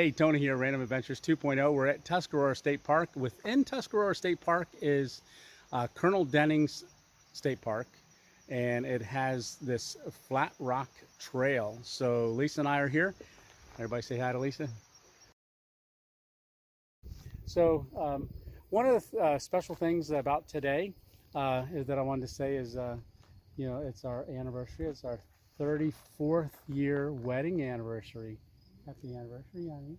Hey, Tony here, Random Adventures 2.0. We're at Tuscarora State Park. Within Tuscarora State Park is Colonel Denning's State Park, and it has this Flat Rock Trail. So Lisa and I are here. Everybody say hi to Lisa. So one of the special things about today is that I wanted to say is, you know, it's our anniversary. It's our 34th year wedding anniversary. Happy anniversary, honey.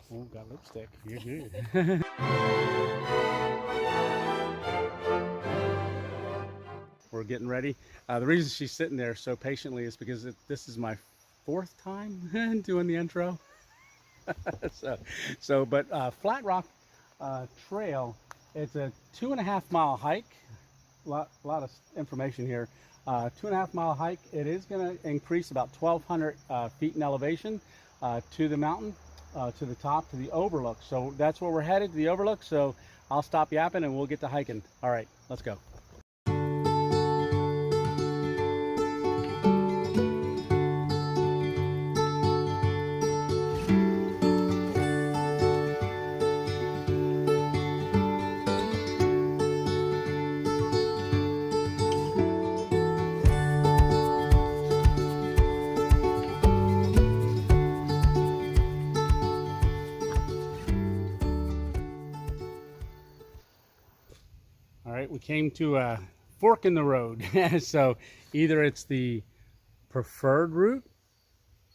Oh, got lipstick. You're good. We're getting ready. The reason she's sitting there so patiently is because this is my 4th time doing the intro. But Flat Rock Trail, it's a 2.5 mile hike. A lot of information here. 2.5 mile hike. It is going to increase about 1,200 feet in elevation to the mountain, to the top, to the overlook. So that's where we're headed, to the overlook. So I'll stop yapping and we'll get to hiking. All right, let's go. All right, we came to a fork in the road. So either it's the preferred route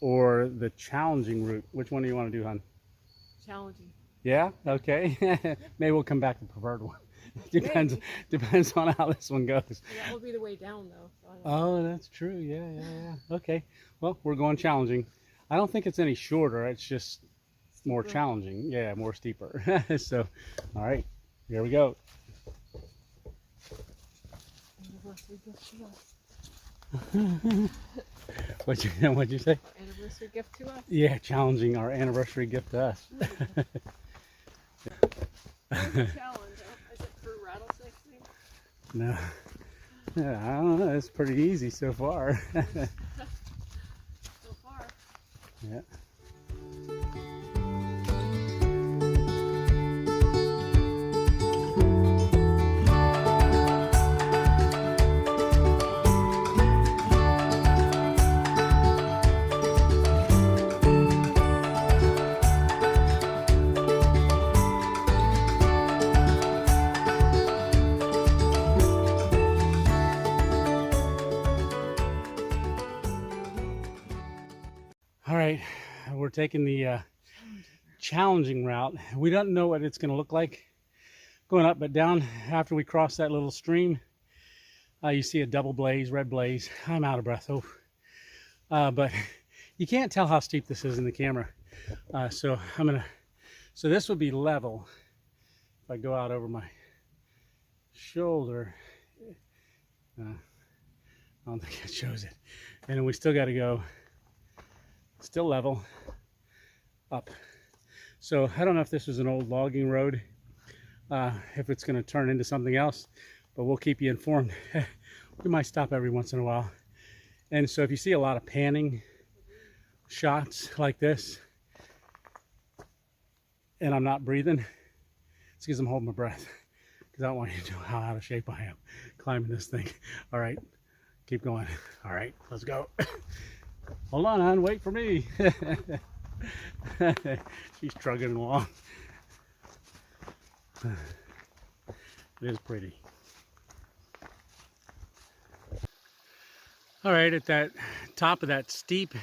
or the challenging route. Which one do you want to do, hon? Challenging. Yeah, okay. Maybe we'll come back to the preferred one. Depends on how this one goes. That will be the way down, though. So Oh, that's true. Yeah. Okay. Well, we're going challenging. I don't think it's any shorter. It's just more challenging. Yeah, more steeper. So, all right, here we go. What'd you say? Anniversary gift to us? Yeah, challenging, our anniversary gift to us. Challenge. Is it for rattlesnakes? No. Yeah, I don't know. It's pretty easy so far. So far. Yeah. All right, we're taking the challenging route. We don't know what it's going to look like going up, but down after we cross that little stream, you see a double blaze, red blaze. I'm out of breath. But you can't tell how steep this is in the camera. So this would be level. If I go out over my shoulder, I don't think it shows it. And then we still got to go. Still level up. So I don't know if this was an old logging road, if it's going to turn into something else, but we'll keep you informed. We might stop every once in a while. And so if you see a lot of panning shots like this and I'm not breathing, it's because I'm holding my breath, because I don't want you to know how out of shape I am climbing this thing. All right, keep going. All right, let's go. Hold on, hon, wait for me. She's trudging along. It is pretty. All right, at that top of that steep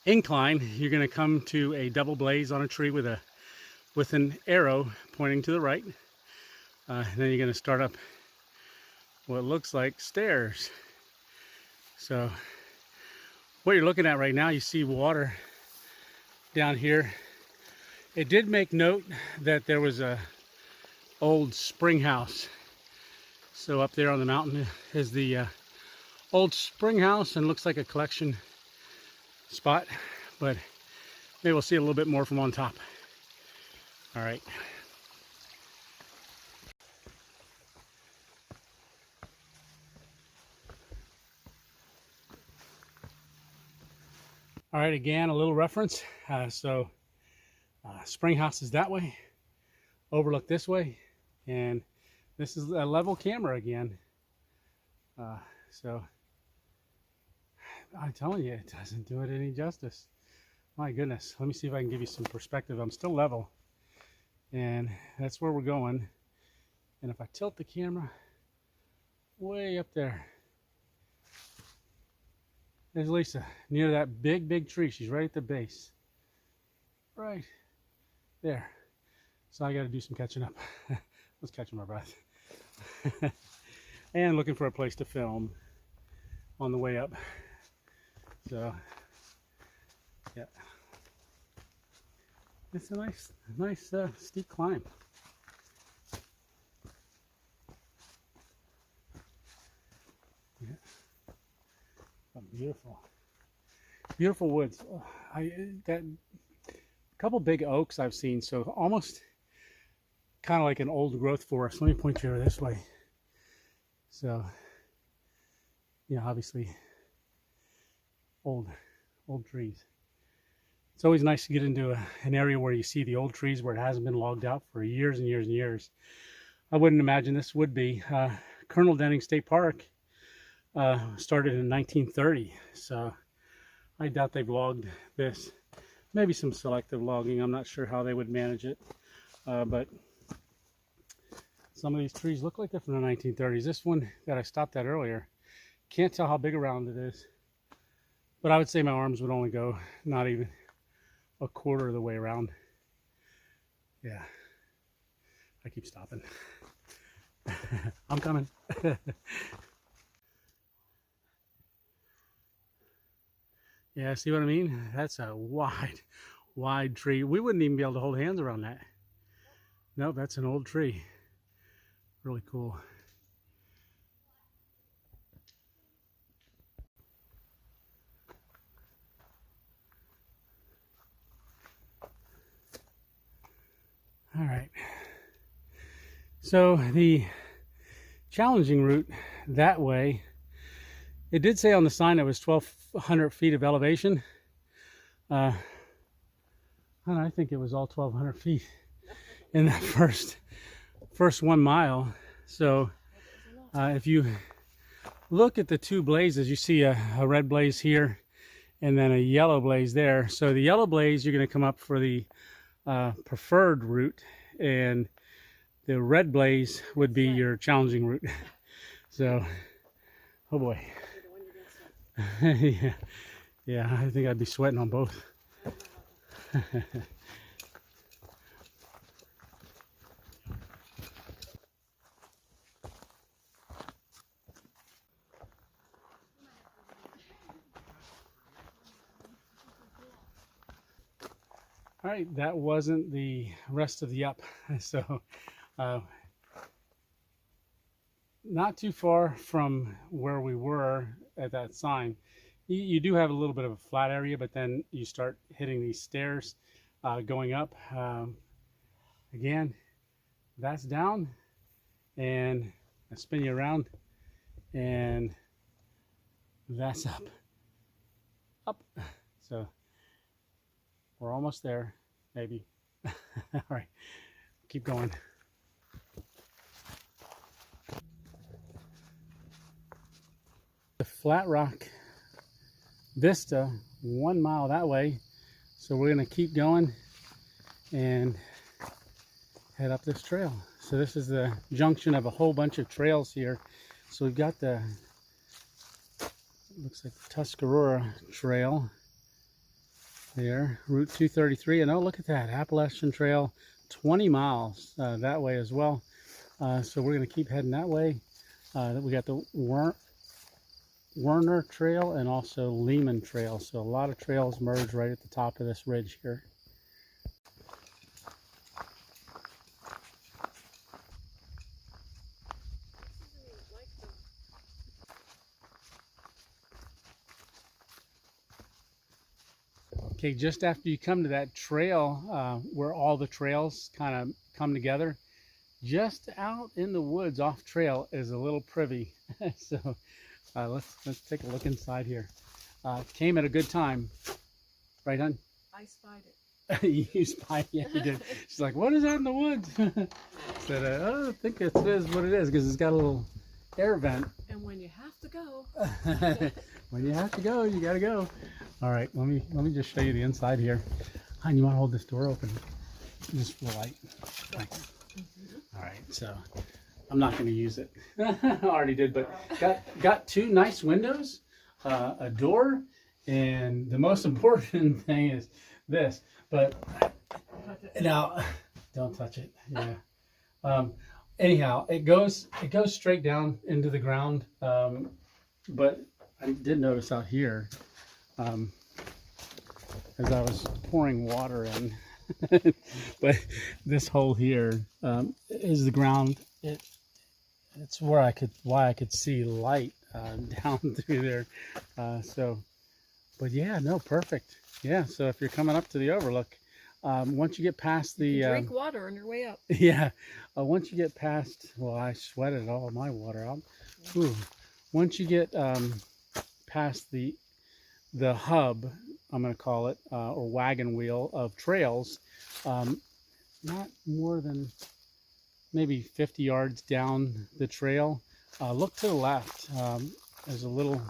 incline, you're going to come to a double blaze on a tree with an arrow pointing to the right. And then you're going to start up what looks like stairs. So what you're looking at right now, you see water down here. It did make note that there was a old spring house. So up there on the mountain is the old spring house, and looks like a collection spot, but maybe we'll see a little bit more from on top. All right. All right, again, a little reference. Spring house is that way, overlook this way, and this is a level camera again. So I'm telling you, it doesn't do it any justice. My goodness, let me see if I can give you some perspective. I'm still level, and that's where we're going. And if I tilt the camera way up there, there's Lisa near that big tree. She's right at the base, right there. So I got to do some catching up. I was catching my breath. And looking for a place to film on the way up. So yeah, it's a nice steep climb. Yeah. Oh, beautiful woods. Oh, that couple big oaks I've seen, so almost kind of like an old growth forest. Let me point you over this way. So yeah, obviously old trees. It's always nice to get into an area where you see the old trees, where it hasn't been logged out for years and years and years. I wouldn't imagine this would be. Colonel Denning State Park started in 1930, so I doubt they've logged this. Maybe some selective logging. I'm not sure how they would manage it, but some of these trees look like they're from the 1930s. This one that I stopped at earlier, can't tell how big around it is, but I would say my arms would only go not even a quarter of the way around. Yeah, I keep stopping. I'm coming. Yeah, see what I mean? That's a wide tree. We wouldn't even be able to hold hands around that. Nope, that's an old tree. Really cool. All right. So the challenging route that way, it did say on the sign it was 1,200 feet of elevation. I think it was all 1,200 feet in that first 1 mile. So if you look at the two blazes, you see a red blaze here and then a yellow blaze there. So the yellow blaze, you're going to come up for the preferred route, and the red blaze would be your challenging route. So, oh boy. Yeah, I think I'd be sweating on both. All right, that wasn't the rest of the up. So not too far from where we were at that sign. You do have a little bit of a flat area, but then you start hitting these stairs going up. Again, that's down, and I spin you around, and that's up. So we're almost there, maybe. All right, keep going. The Flat Rock Vista, 1 mile that way. So we're gonna keep going and head up this trail. So this is the junction of a whole bunch of trails here. So we've got the, looks like the Tuscarora Trail there, Route 233, and oh, look at that, Appalachian Trail, 20 miles that way as well. So we're going to keep heading that way. We got the Werner Trail and also Lehman Trail. So a lot of trails merge right at the top of this ridge here. Okay, just after you come to that trail where all the trails kind of come together, just out in the woods off trail is a little privy. So let's take a look inside here. Came at a good time. Right, hon? I spied it. You spied, yeah, you did. She's like, what is that in the woods? Said, I think it is what it is because it's got a little air vent. And when you have to go. When you have to go, you gotta go. All right, let me just show you the inside here. Hon, you want to hold this door open? Just for the light. All right, so I'm not going to use it. I already did, but got two nice windows, a door, and the most important thing is this. But now, don't touch it. Yeah. Anyhow, it goes straight down into the ground. But I did notice out here, as I was pouring water in, but this hole here is the ground. It's where why I could see light down through there. But yeah, no, perfect. Yeah, so if you're coming up to the overlook, once you get past the you drink water on your way up. Yeah, once you get past, well, I sweated all my water out. Ooh. Once you get past the hub, I'm going to call it, or wagon wheel of trails, not more than maybe 50 yards down the trail, look to the left. There's a little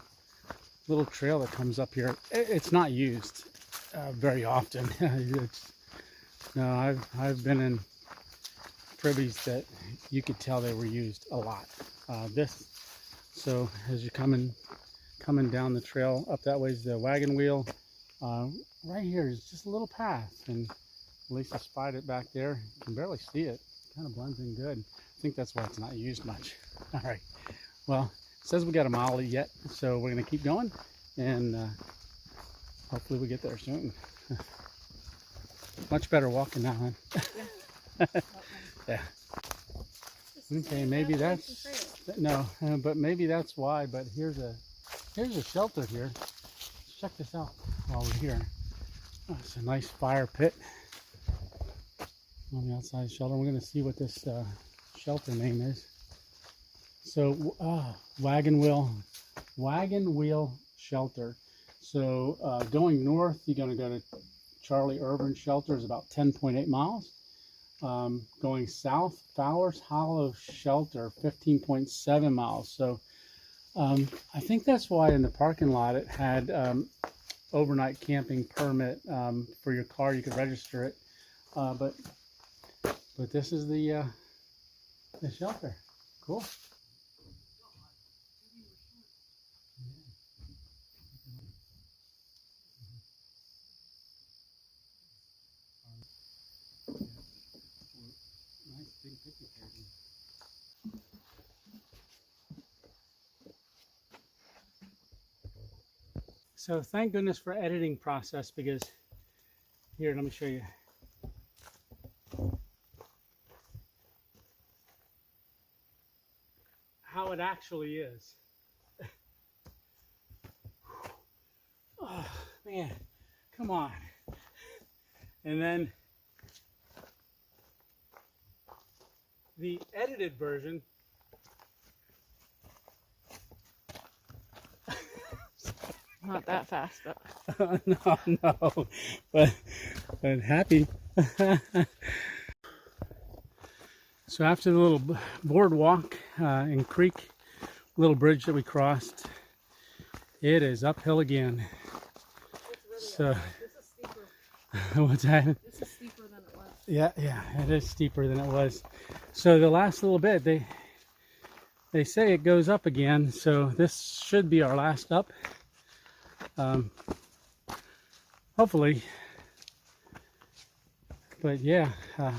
trail that comes up here. It's not used very often. No, I've been in privies that you could tell they were used a lot. So as you're coming down the trail up that way is the wagon wheel. Right here is just a little path, and Lisa spied it back there. You can barely see it. Kind of blends in good. I think that's why it's not used much. All right. Well, it says we got a mile yet, so we're going to keep going, and hopefully we get there soon. Much better walking now, huh? Yeah. Okay, maybe that's no, but maybe that's why. But here's a shelter here. Let's check this out while we're here. Oh, it's a nice fire pit on the outside of the shelter. We're going to see what this shelter name is. So wagon wheel shelter. So going north, you're going to go to Charlie Urban Shelter, is about 10.8 miles. Going south, Fowler's Hollow Shelter, 15.7 miles. So I think that's why in the parking lot it had overnight camping permit for your car. You could register it, but this is the shelter. Cool. Nice big picnic area. So thank goodness for editing process, because here, let me show you. How it actually is. Oh man, come on. And then the edited version. Not that fast, but no, but happy. So after the little boardwalk and creek, little bridge that we crossed, it is uphill again. it's really So this is steeper. what's that? This is steeper than it was. Yeah, it is steeper than it was. So the last little bit, they say it goes up again. So this should be our last up. Hopefully. But yeah,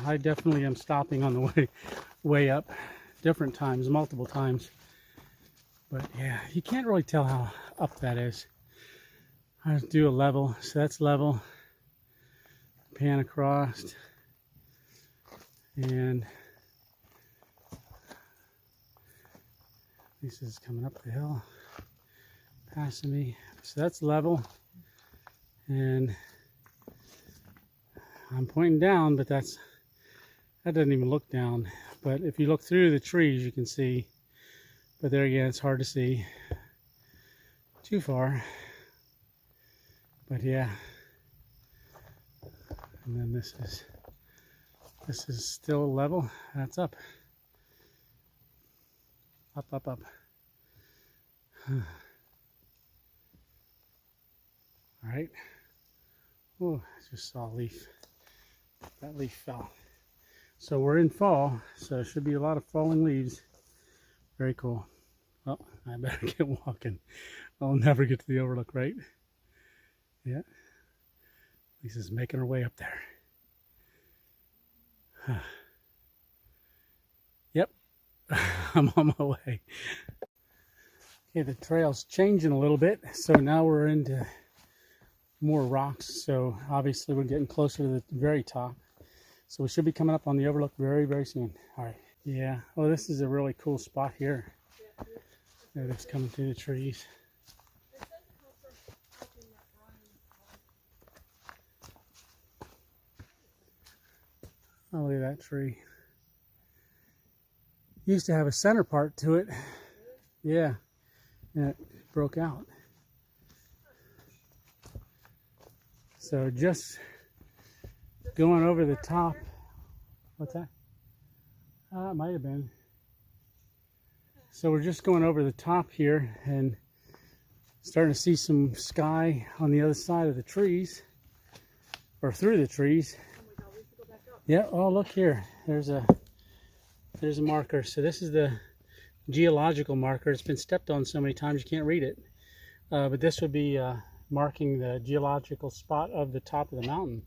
I definitely am stopping on the way up different times, multiple times. But yeah, you can't really tell how up that is. I do a level, so that's level. Pan across. And this is coming up the hill, passing me. So that's level. And I'm pointing down, but that doesn't even look down. But if you look through the trees, you can see. But there again, it's hard to see too far. But yeah, And then this is still level. That's up. Up, up, up. All right. Oh, I just saw a leaf. That leaf fell. So we're in fall, so there should be a lot of falling leaves. Very cool. Well, I better get walking. I'll never get to the overlook, right? Yeah. Lisa's making her way up there. Yep. I'm on my way. Okay, the trail's changing a little bit, so now we're into more rocks. So obviously we're getting closer to the very top. So we should be coming up on the overlook very, very soon. All right. Yeah. Oh, this is a really cool spot here. There it's coming through the trees. Oh, look at that tree. Used to have a center part to it. Yeah. And it broke out. So just going over the top. What's that? It might have been. So we're just going over the top here and starting to see some sky on the other side of the trees, or through the trees. Yeah, oh look here. There's a marker. So this is the geological marker. It's been stepped on so many times you can't read it. But this would be marking the geological spot of the top of the mountain.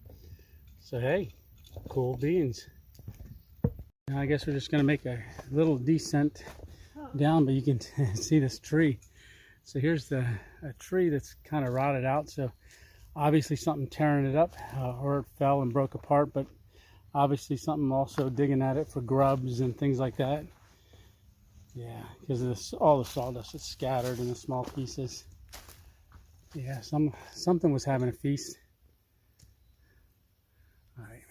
So hey, cool beans. Now I guess we're just gonna make a little descent down, but you can see this tree. So here's a tree that's kind of rotted out. So obviously something tearing it up, or it fell and broke apart, but obviously something also digging at it for grubs and things like that. Yeah, because of this, all the sawdust is scattered in the small pieces. Yeah, something was having a feast. All right.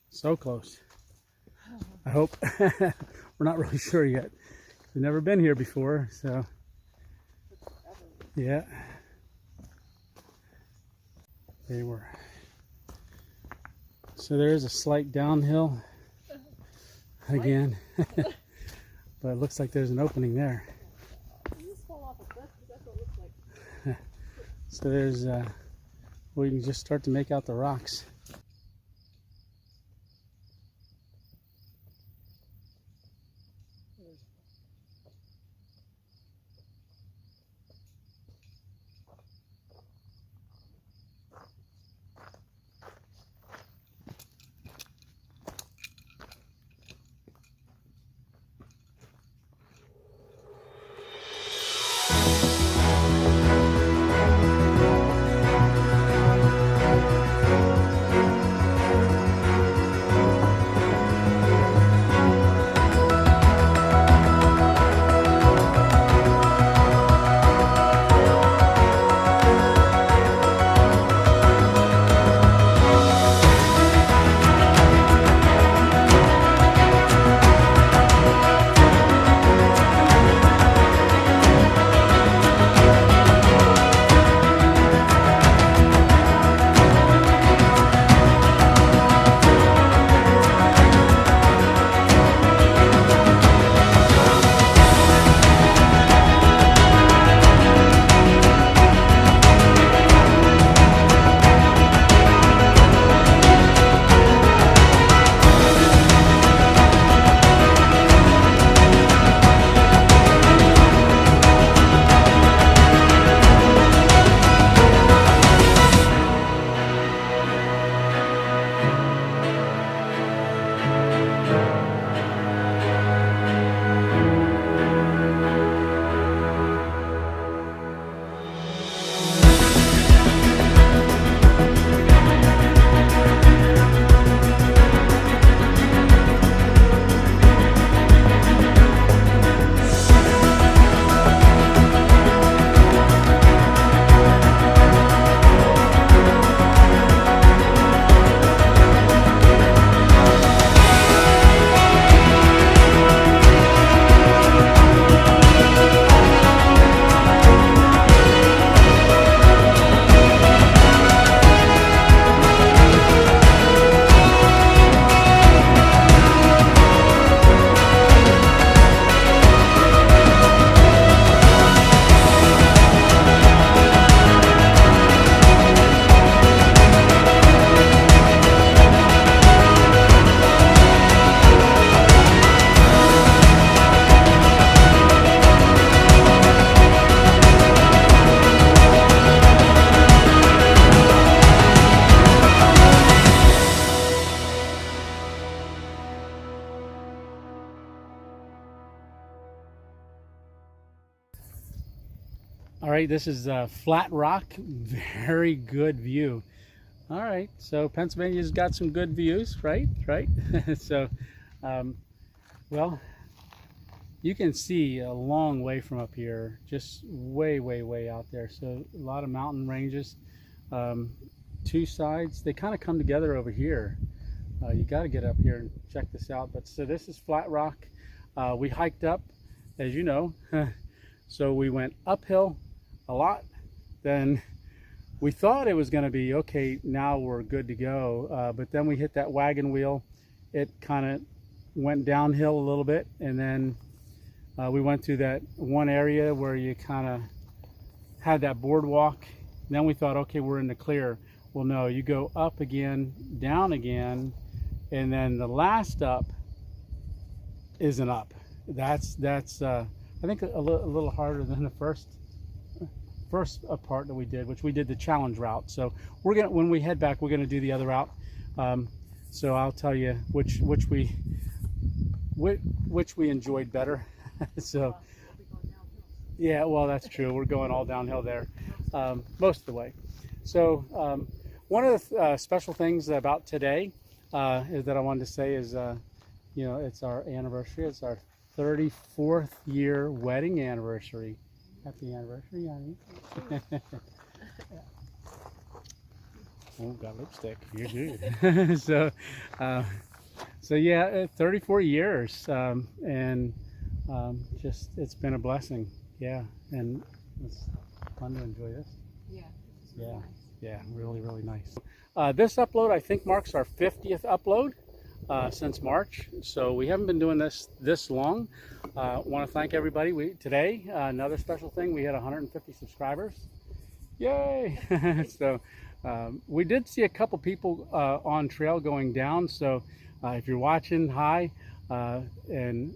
So close. I hope. We're not really sure yet. We've never been here before, so yeah. They were. So there is a slight downhill again, but it looks like there's an opening there. So there's, we can just start to make out the rocks. right, this is Flat Rock. Very good view. All right, so Pennsylvania's got some good views, right? Right. So, well, you can see a long way from up here, just way, way, way out there. So a lot of mountain ranges. Two sides, they kind of come together over here. You got to get up here and check this out. But so this is Flat Rock. We hiked up, as you know. So we went uphill a lot. Then we thought it was going to be okay, now we're good to go. But then we hit that wagon wheel. It kind of went downhill a little bit, and then we went through that one area where you kind of had that boardwalk. And then we thought, okay, we're in the clear. Well, no, you go up again, down again, and then the last up is an up. That's I think a little harder than the first part that we did, which we did the challenge route. So we're gonna, when we head back, we're gonna do the other route. So I'll tell you which we enjoyed better. So yeah, well, that's true. We're going all downhill there most of the way. So one of the special things about today is that I wanted to say is, you know, it's our anniversary. It's our 34th year wedding anniversary. Happy anniversary, honey. Oh, got lipstick. You're good. So yeah, 34 years, and just it's been a blessing. Yeah, and it's fun to enjoy this. Yeah. Yeah, yeah, really, really nice. This upload, I think, marks our 50th upload since March. So we haven't been doing this long. Want to thank everybody. Today, another special thing, we had 150 subscribers. Yay! So we did see a couple people on trail going down. So if you're watching, hi, and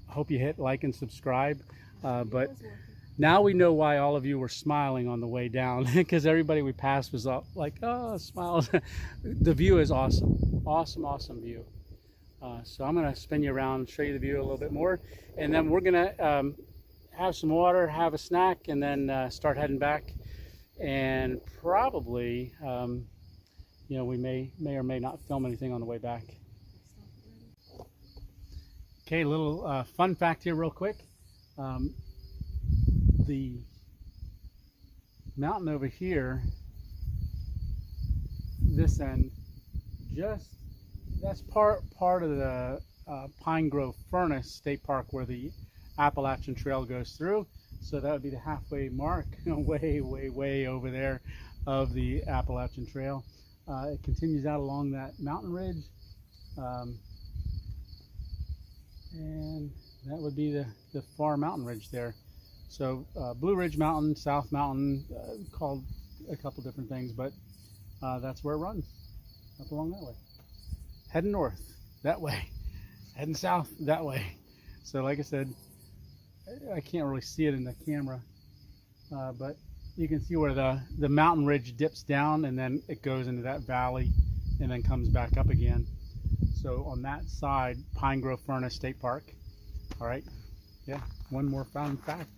hope you hit like and subscribe. But now we know why all of you were smiling on the way down, because everybody we passed was all like, oh, smiles. The view is awesome. Awesome view. So I'm going to spin you around, show you the view a little bit more, and then we're going to have some water, have a snack, and then start heading back. And probably, you know, we may or may not film anything on the way back. Okay, a little fun fact here real quick. The mountain over here, this end, that's part of the Pine Grove Furnace State Park, where the Appalachian Trail goes through. So that would be the halfway mark, way over there, of the Appalachian Trail. It continues out along that mountain ridge, and that would be the far mountain ridge there. So Blue Ridge Mountain, South Mountain, called a couple different things, but that's where it runs, up along that way. Heading north that way, heading south that way. So like I said, I can't really see it in the camera, but you can see where the mountain ridge dips down, and then it goes into that valley and then comes back up again. So on that side, Pine Grove Furnace State Park. All right, yeah, one more fun fact.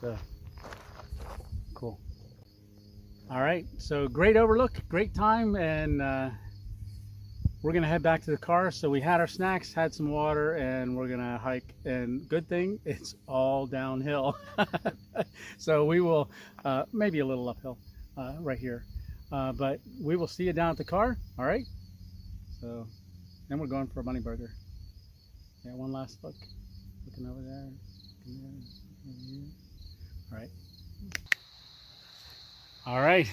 So cool. All right, so great overlook, great time, and we're gonna head back to the car. So we had our snacks, had some water, and we're gonna hike. And good thing it's all downhill. So we will maybe a little uphill right here, but we will see you down at the car. All right, so then we're going for a money burger. Yeah, one last look, looking over there, all right. All right,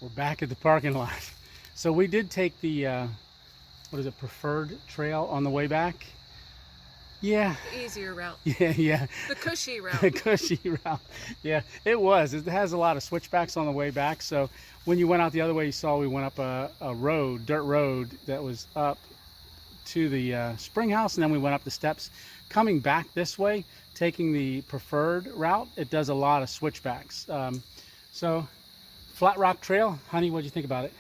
we're back at the parking lot. So we did take the what is it, preferred trail on the way back. Yeah. The easier route. Yeah. The cushy route. The cushy route. Yeah, it was. It has a lot of switchbacks on the way back. So when you went out the other way, you saw we went up a road, dirt road, that was up to the spring house, and then we went up the steps. Coming back this way, taking the preferred route, it does a lot of switchbacks. So Flat Rock Trail, honey, what'd you think about it?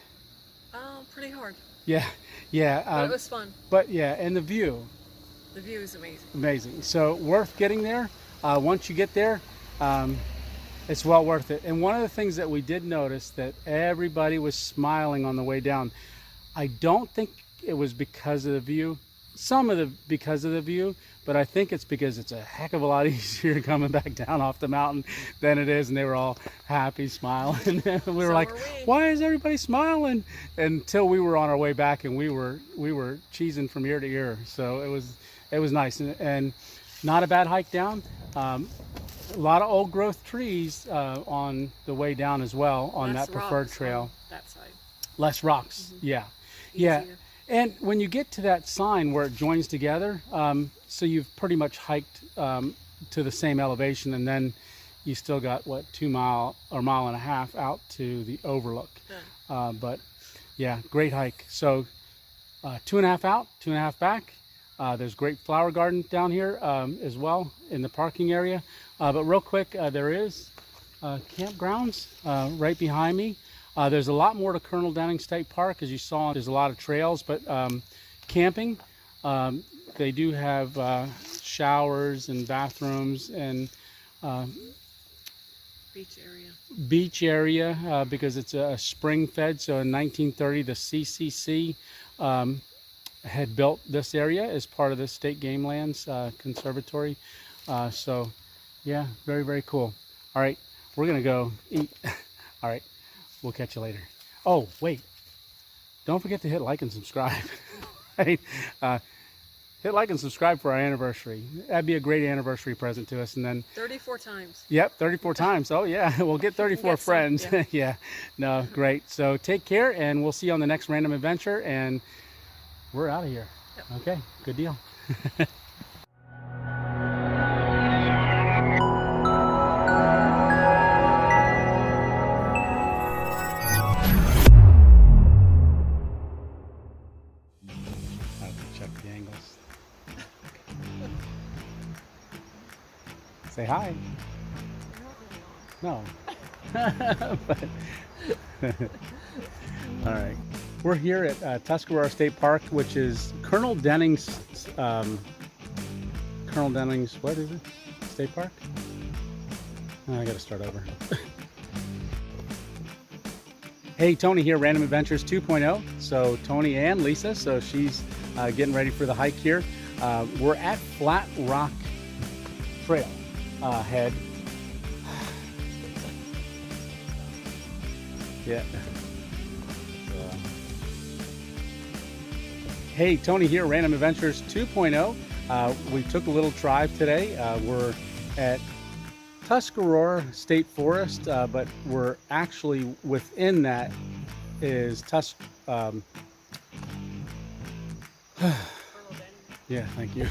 Pretty hard. Yeah. But it was fun. But yeah, and the view. The view is amazing. Amazing. So worth getting there. Once you get there, It's well worth it. And one of the things that we did notice that everybody was smiling on the way down. I don't think it was because of the view. Some of the because of the view, but I think it's because it's a heck of a lot easier coming back down off the mountain than it is. And they were all happy, smiling. We were So like, are we. why is everybody smiling? Until we were on our way back, and we were cheesing from ear to ear. So it was nice, and not a bad hike down. A lot of old growth trees on the way down as well on Less that preferred rocks trail. on that side. Less rocks, yeah. Easier. And when you get to that sign where it joins together, so you've pretty much hiked to the same elevation, and then you still got, what, 2 mile or mile and a half out to the overlook. Yeah. But yeah, great hike. So 2.5 out, 2.5 back. There's great flower garden down here as well in the parking area. But real quick, there is campgrounds right behind me. There's a lot more to Colonel Downing State Park. As you saw, there's a lot of trails, but camping, they do have showers and bathrooms and beach area because it's a spring fed. So in 1930, the CCC had built this area as part of the State Game Lands Conservatory. So yeah, very, very cool. All right, we're gonna go eat. All right, we'll catch you later. Oh, wait, don't forget to hit like and subscribe. Right? Hit like and subscribe for our anniversary. That'd be a great anniversary present to us. And then 34 times. Yep, 34 times. Oh yeah, we'll get 34 friends. Yeah. Yeah, no, great. So take care, and we'll see you on the next random adventure, and we're out of here. Yep. Okay, good deal. I have to check the angles. Say hi. No. But all right. We're here at Tuscarora State Park, which is Colonel Denning's, what is it? State Park? Oh, I gotta start over. Hey, Tony here, Random Adventures 2.0. So Tony and Lisa, so she's getting ready for the hike here. We're at Flat Rock Trail head. Yeah. Hey, Tony here, Random Adventures 2.0. We took a little drive today. We're at Tuscarora State Forest, but we're actually within that is yeah, thank you.